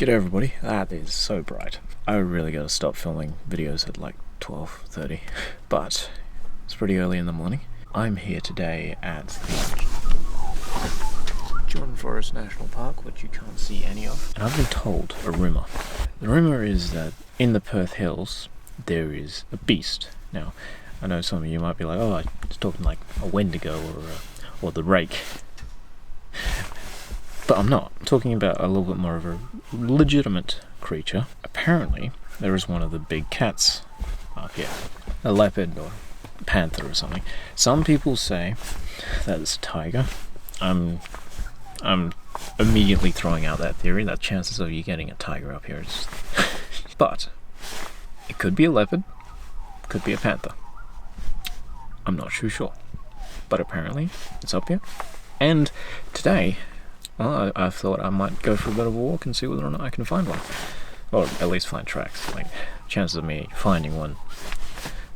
G'day everybody, that is so bright. I really gotta stop filming videos at like 12:30, but it's pretty early in the morning. I'm here today at the Jordan Forest National Park, which you can't see any of. And I've been told a rumour. The rumour is that in the Perth Hills there is a beast. Now, I know some of you might be like, oh, I was talking like a Wendigo or the Rake. But I'm not. I'm talking about a little bit more of a legitimate creature. Apparently, there is one of the big cats up here. A leopard or panther or something. Some people say that it's a tiger. I'm immediately throwing out that theory, that chances of you getting a tiger up here is... But, it could be a leopard, could be a panther. I'm not too sure. But apparently, it's up here. And today... well, I thought I might go for a bit of a walk and see whether or not I can find one. Or at least find tracks. Like, chances of me finding one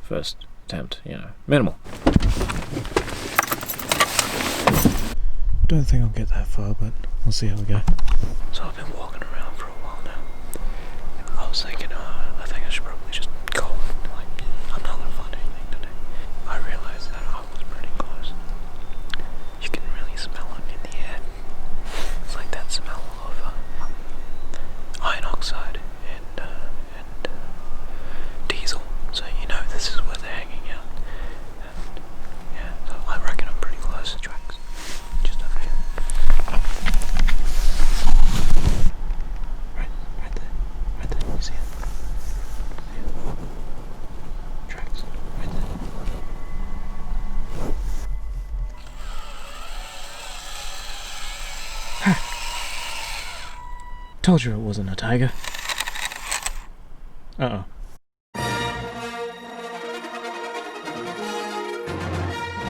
first attempt, minimal. Don't think I'll get that far, but we'll see how we go. So I've been walking around for a while now. I was thinking, I think I should probably just go. I'm not going to find anything today. I realised that I was pretty close. You can really smell it in the air. It's like that smell of iron oxide and diesel. So you know this is where they're hanging out. And yeah, so I reckon I'm pretty close to tracks. Just over here. Right there. Right there. You see it? Yeah. Tracks. Right there. Told you it wasn't a tiger. Uh-oh.